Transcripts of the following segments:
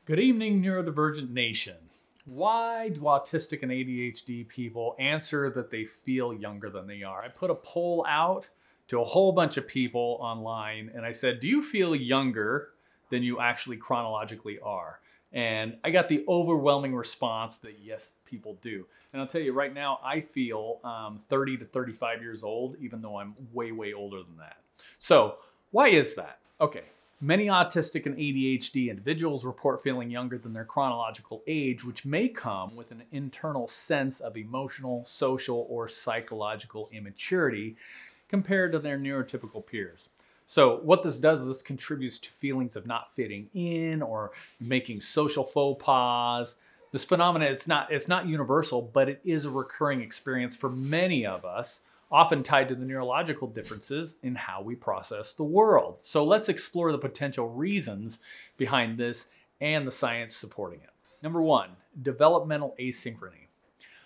Good evening, Neurodivergent Nation. Why do autistic and ADHD people answer that they feel younger than they are? I put a poll out to a whole bunch of people online and I said, do you feel younger than you actually chronologically are? And I got the overwhelming response that yes, people do. And I'll tell you right now, I feel 30 to 35 years old, even though I'm way, way older than that. So why is that? Okay. Many autistic and ADHD individuals report feeling younger than their chronological age, which may come with an internal sense of emotional, social, or psychological immaturity compared to their neurotypical peers. So what this does is this contributes to feelings of not fitting in or making social faux pas. This phenomenon, it's not universal, but it is a recurring experience for many of us, often tied to the neurological differences in how we process the world. So let's explore the potential reasons behind this and the science supporting it. Number one, developmental asynchrony.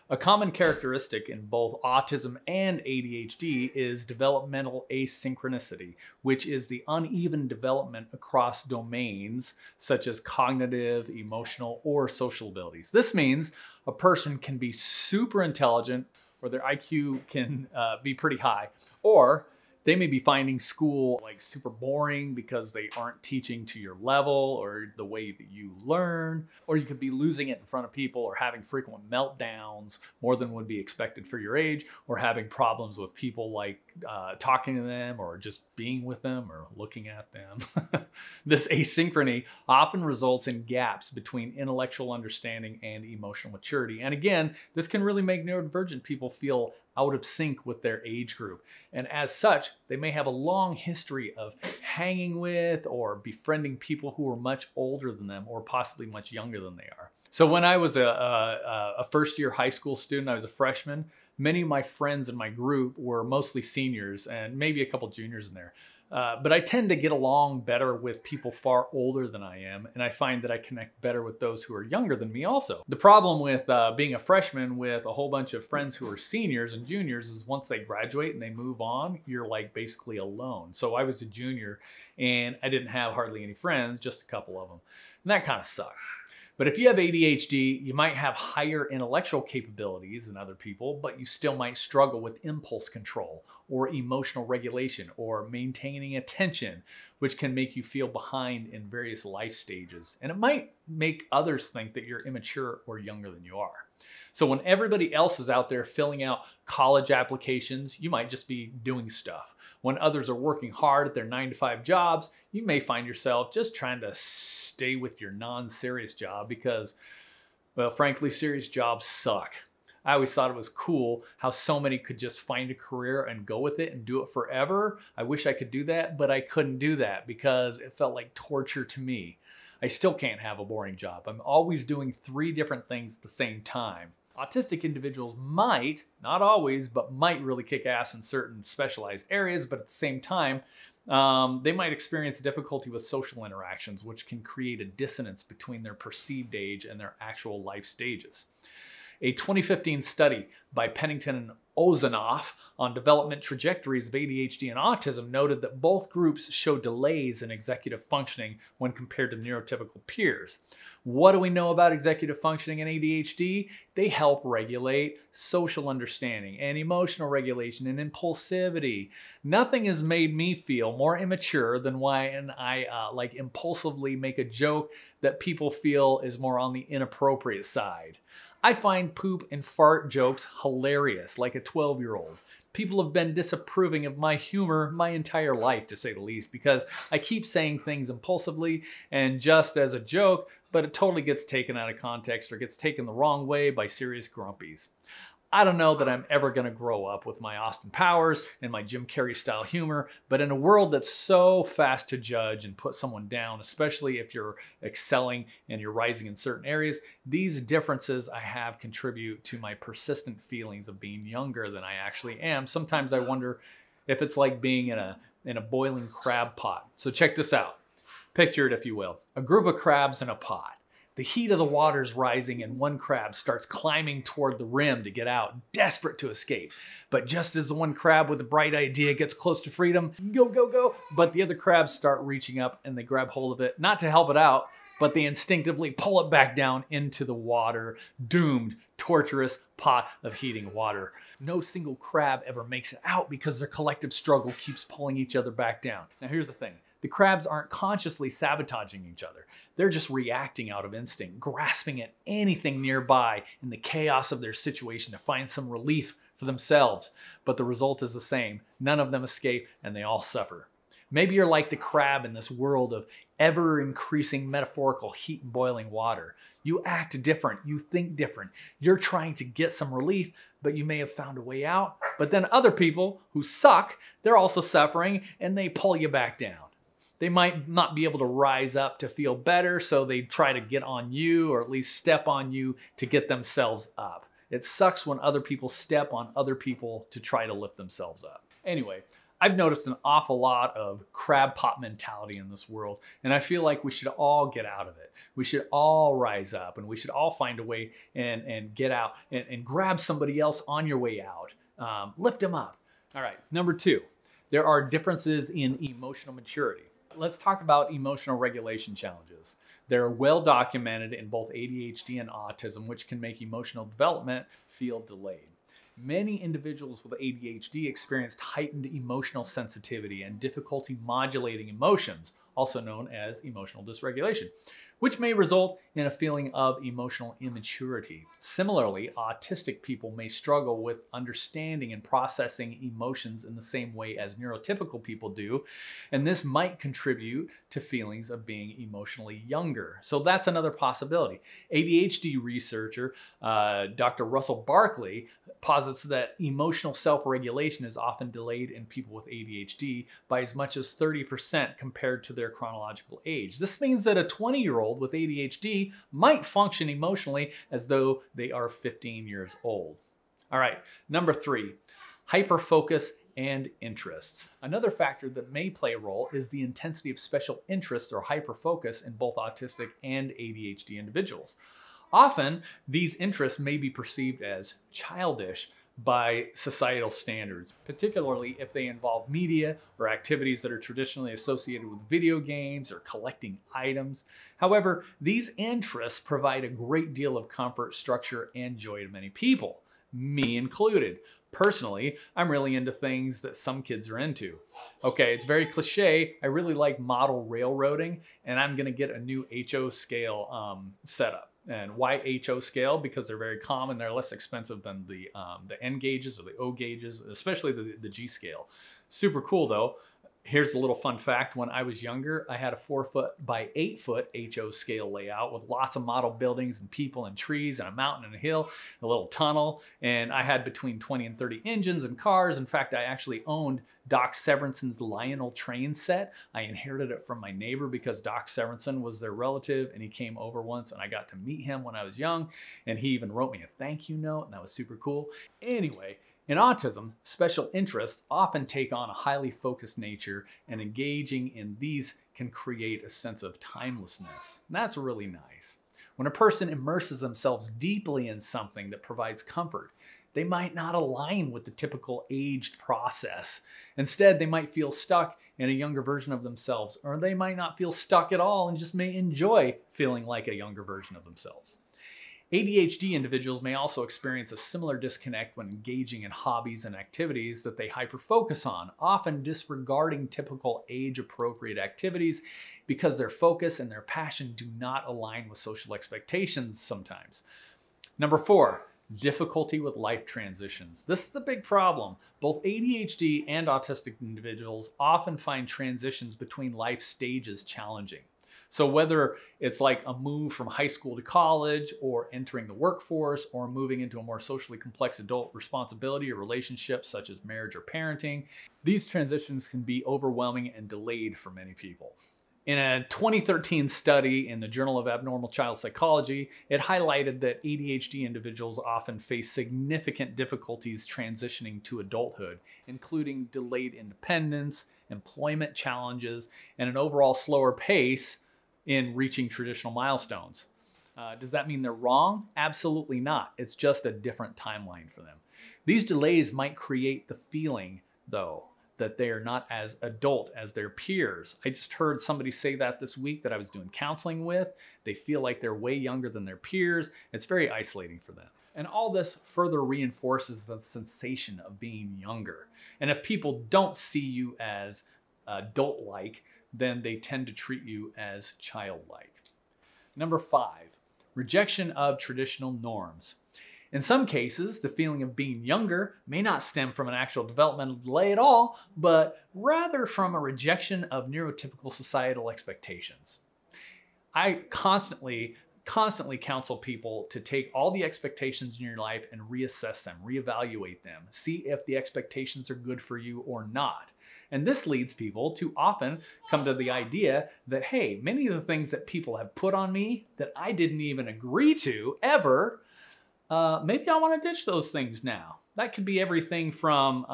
A common characteristic in both autism and ADHD is developmental asynchronicity, which is the uneven development across domains such as cognitive, emotional, or social abilities. This means a person can be super intelligent, or their IQ can be pretty high, or they may be finding school like super boring because they aren't teaching to your level or the way that you learn, or you could be losing it in front of people or having frequent meltdowns more than would be expected for your age, or having problems with people like talking to them or just being with them or looking at them. This asynchrony often results in gaps between intellectual understanding and emotional maturity. And again, this can really make neurodivergent people feel out of sync with their age group. And as such, they may have a long history of hanging with or befriending people who are much older than them or possibly much younger than they are. So when I was a first-year high school student, I was a freshman, many of my friends in my group were mostly seniors and maybe a couple juniors in there. But I tend to get along better with people far older than I am, and I find that I connect better with those who are younger than me also. The problem with being a freshman with a whole bunch of friends who are seniors and juniors is once they graduate and they move on, you're like basically alone. So I was a junior and I didn't have hardly any friends, just a couple of them. And that kind of sucked. But if you have ADHD, you might have higher intellectual capabilities than other people, but you still might struggle with impulse control or emotional regulation or maintaining attention, which can make you feel behind in various life stages. And it might make others think that you're immature or younger than you are. So when everybody else is out there filling out college applications, you might just be doing stuff. When others are working hard at their 9-to-5 jobs, you may find yourself just trying to stay with your non-serious job because, well, frankly, serious jobs suck. I always thought it was cool how so many could just find a career and go with it and do it forever. I wish I could do that, but I couldn't do that because it felt like torture to me. I still can't have a boring job. I'm always doing 3 different things at the same time. Autistic individuals might, not always, but might really kick ass in certain specialized areas, but at the same time, they might experience difficulty with social interactions, which can create a dissonance between their perceived age and their actual life stages. A 2015 study by Pennington and Ozanoff on development trajectories of ADHD and autism noted that both groups show delays in executive functioning when compared to neurotypical peers. What do we know about executive functioning and ADHD? They help regulate social understanding and emotional regulation and impulsivity. Nothing has made me feel more immature than when I impulsively make a joke that people feel is more on the inappropriate side. I find poop and fart jokes hilarious, like a 12-year-old. People have been disapproving of my humor my entire life, to say the least, because I keep saying things impulsively and just as a joke, but it totally gets taken out of context or gets taken the wrong way by serious grumpies. I don't know that I'm ever going to grow up with my Austin Powers and my Jim Carrey style humor, but in a world that's so fast to judge and put someone down, especially if you're excelling and you're rising in certain areas, these differences I have contribute to my persistent feelings of being younger than I actually am. Sometimes I wonder if it's like being in a boiling crab pot. So check this out. Picture it, if you will. A group of crabs in a pot. The heat of the water's rising and one crab starts climbing toward the rim to get out, desperate to escape. But just as the one crab with a bright idea gets close to freedom, go, go, go, but the other crabs start reaching up and they grab hold of it, not to help it out, but they instinctively pull it back down into the water, doomed, torturous pot of heating water. No single crab ever makes it out because their collective struggle keeps pulling each other back down. Now here's the thing. The crabs aren't consciously sabotaging each other. They're just reacting out of instinct, grasping at anything nearby in the chaos of their situation to find some relief for themselves. But the result is the same. None of them escape and they all suffer. Maybe you're like the crab in this world of ever-increasing metaphorical heat and boiling water. You act different, you think different. You're trying to get some relief, but you may have found a way out. But then other people who suck, they're also suffering and they pull you back down. They might not be able to rise up to feel better, so they try to get on you or at least step on you to get themselves up. It sucks when other people step on other people to try to lift themselves up. Anyway, I've noticed an awful lot of crab pot mentality in this world, and I feel like we should all get out of it. We should all rise up, and we should all find a way and get out and grab somebody else on your way out. Lift them up. All right, number 2, there are differences in emotional maturity. Let's talk about emotional regulation challenges. They're well documented in both ADHD and autism, which can make emotional development feel delayed. Many individuals with ADHD experienced heightened emotional sensitivity and difficulty modulating emotions, also known as emotional dysregulation, which may result in a feeling of emotional immaturity. Similarly, autistic people may struggle with understanding and processing emotions in the same way as neurotypical people do, and this might contribute to feelings of being emotionally younger. So that's another possibility. ADHD researcher Dr. Russell Barkley posits that emotional self-regulation is often delayed in people with ADHD by as much as 30% compared to their chronological age. This means that a 20-year-old with ADHD might function emotionally as though they are 15 years old. All right, number 3, hyperfocus and interests. Another factor that may play a role is the intensity of special interests or hyperfocus in both autistic and ADHD individuals. Often, these interests may be perceived as childish by societal standards, particularly if they involve media or activities that are traditionally associated with video games or collecting items. However, these interests provide a great deal of comfort, structure, and joy to many people, me included. Personally, I'm really into things that some kids are into. Okay, it's very cliche. I really like model railroading, and I'm gonna get a new HO scale setup. And why HO scale? Because they're very common. They're less expensive than the N gauges or the O gauges, especially the G scale. Super cool though. Here's a little fun fact. When I was younger, I had a 4-foot by 8-foot HO scale layout with lots of model buildings and people and trees and a mountain and a hill, a little tunnel. And I had between 20 and 30 engines and cars. In fact, I actually owned Doc Severson's Lionel train set. I inherited it from my neighbor because Doc Severson was their relative and he came over once and I got to meet him when I was young. And he even wrote me a thank you note and that was super cool. Anyway, in autism, special interests often take on a highly focused nature, and engaging in these can create a sense of timelessness. And that's really nice. When a person immerses themselves deeply in something that provides comfort, they might not align with the typical aged process. Instead, they might feel stuck in a younger version of themselves, or they might not feel stuck at all and just may enjoy feeling like a younger version of themselves. ADHD individuals may also experience a similar disconnect when engaging in hobbies and activities that they hyperfocus on, often disregarding typical age-appropriate activities because their focus and their passion do not align with social expectations sometimes. Number 4, difficulty with life transitions. This is a big problem. Both ADHD and autistic individuals often find transitions between life stages challenging. So whether it's like a move from high school to college or entering the workforce or moving into a more socially complex adult responsibility or relationship such as marriage or parenting, these transitions can be overwhelming and delayed for many people. In a 2013 study in the Journal of Abnormal Child Psychology, it highlighted that ADHD individuals often face significant difficulties transitioning to adulthood, including delayed independence, employment challenges, and an overall slower pace in reaching traditional milestones. Does that mean they're wrong? Absolutely not. It's just a different timeline for them. These delays might create the feeling, though, that they are not as adult as their peers. I just heard somebody say that this week that I was doing counseling with. They feel like they're way younger than their peers. It's very isolating for them. And all this further reinforces the sensation of being younger. And if people don't see you as adult-like, then they tend to treat you as childlike. Number 5, rejection of traditional norms. In some cases, the feeling of being younger may not stem from an actual developmental delay at all, but rather from a rejection of neurotypical societal expectations. I constantly counsel people to take all the expectations in your life and reassess them, reevaluate them, see if the expectations are good for you or not. And this leads people to often come to the idea that, hey, many of the things that people have put on me that I didn't even agree to ever, maybe I want to ditch those things now. That could be everything from,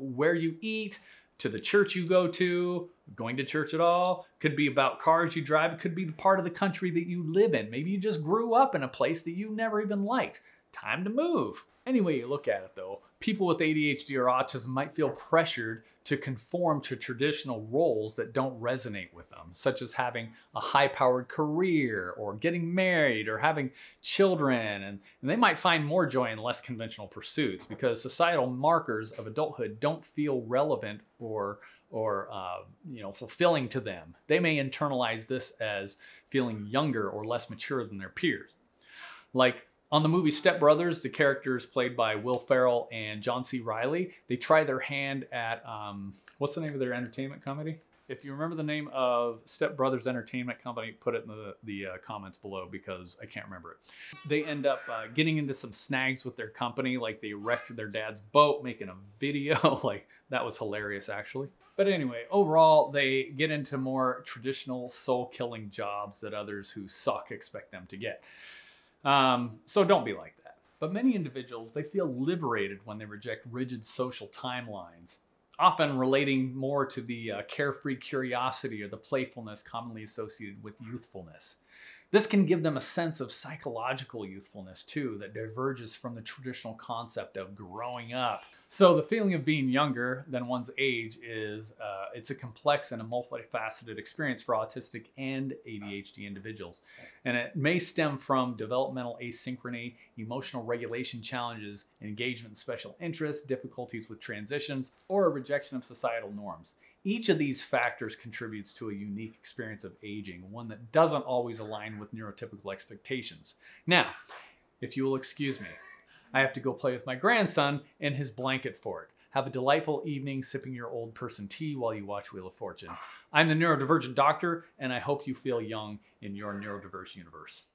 where you eat, to the church you go to, going to church at all. Could be about cars you drive. It could be the part of the country that you live in. Maybe you just grew up in a place that you never even liked. Time to move. Any way you look at it though, people with ADHD or autism might feel pressured to conform to traditional roles that don't resonate with them, such as having a high-powered career or getting married or having children. And they might find more joy in less conventional pursuits because societal markers of adulthood don't feel relevant or fulfilling to them. They may internalize this as feeling younger or less mature than their peers. Like on the movie Step Brothers, the characters played by Will Ferrell and John C. Reilly, they try their hand at, what's the name of their entertainment company? If you remember the name of Step Brothers Entertainment Company, put it in the comments below because I can't remember it. They end up getting into some snags with their company, like they wrecked their dad's boat, making a video. Like that was hilarious actually. But anyway, overall, they get into more traditional soul-killing jobs that others who suck expect them to get. So don't be like that. But many individuals, they feel liberated when they reject rigid social timelines, often relating more to the carefree curiosity or the playfulness commonly associated with youthfulness. This can give them a sense of psychological youthfulness too that diverges from the traditional concept of growing up. So the feeling of being younger than one's age is, it's a complex and a multifaceted experience for autistic and ADHD individuals. And it may stem from developmental asynchrony, emotional regulation challenges, engagement in special interests, difficulties with transitions, or a rejection of societal norms. Each of these factors contributes to a unique experience of aging, one that doesn't always align with neurotypical expectations. Now, if you will excuse me, I have to go play with my grandson in his blanket fort. Have a delightful evening sipping your old person tea while you watch Wheel of Fortune. I'm the Neurodivergent Doctor, and I hope you feel young in your neurodiverse universe.